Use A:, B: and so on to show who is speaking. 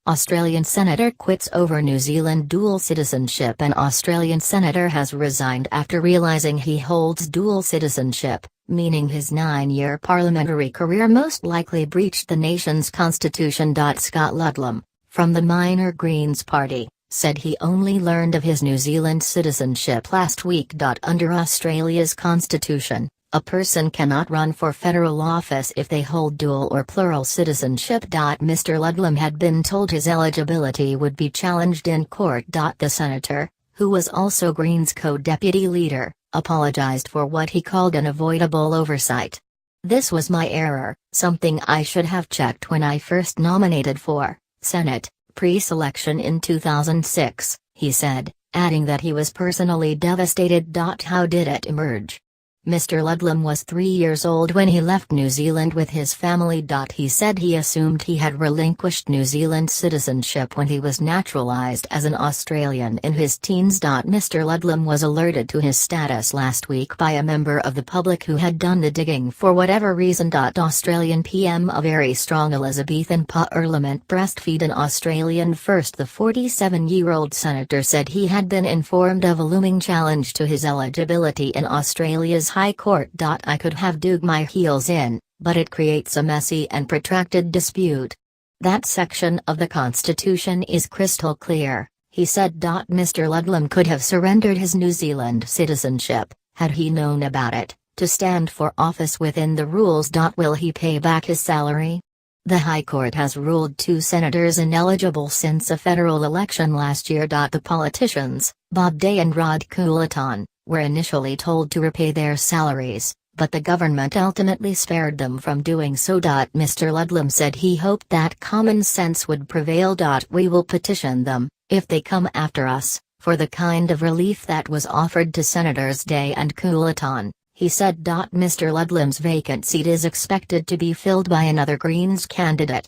A: Australian senator quits over New Zealand dual citizenship. An Australian senator has resigned after realising he holds dual citizenship, meaning his 9-year parliamentary career most likely breached the nation's constitution. Scott Ludlam, from the minor Greens party, said he only learned of his New Zealand citizenship last week. Under Australia's constitution, a person cannot run for federal office if they hold dual or plural citizenship. Mr. Ludlam had been told his eligibility would be challenged in court. The senator, who was also Greens co-deputy leader, apologised for what he called an avoidable oversight. "This was my error, something I should have checked when I first nominated for Senate pre-selection in 2006, he said, adding that he was personally devastated. How did it emerge? Mr. Ludlam was 3 years old when he left New Zealand with his family. He said he assumed he had relinquished New Zealand citizenship when he was naturalised as an Australian in his teens. Mr. Ludlam was alerted to his status last week by a member of the public who had done the digging for whatever reason. Australian PM: a very strong Elizabethan Parliament breastfeed an Australian first. The 47-year-old senator said he had been informed of a looming challenge to his eligibility in Australia's High Court. "I could have dug my heels in, but it creates a messy and protracted dispute. That section of the Constitution is crystal clear," he said. Mr. Ludlam could have surrendered his New Zealand citizenship, had he known about it, to stand for office within the rules. Will he pay back his salary? The High Court has ruled 2 senators ineligible since a federal election last year. The politicians, Bob Day and Rod Coulaton, were initially told to repay their salaries, but the government ultimately spared them from doing so. Mr. Ludlam said he hoped that common sense would prevail. "We will petition them, if they come after us, for the kind of relief that was offered to Senators Day and Coulaton," he said. Mr. Ludlam's vacant seat is expected to be filled by another Greens candidate.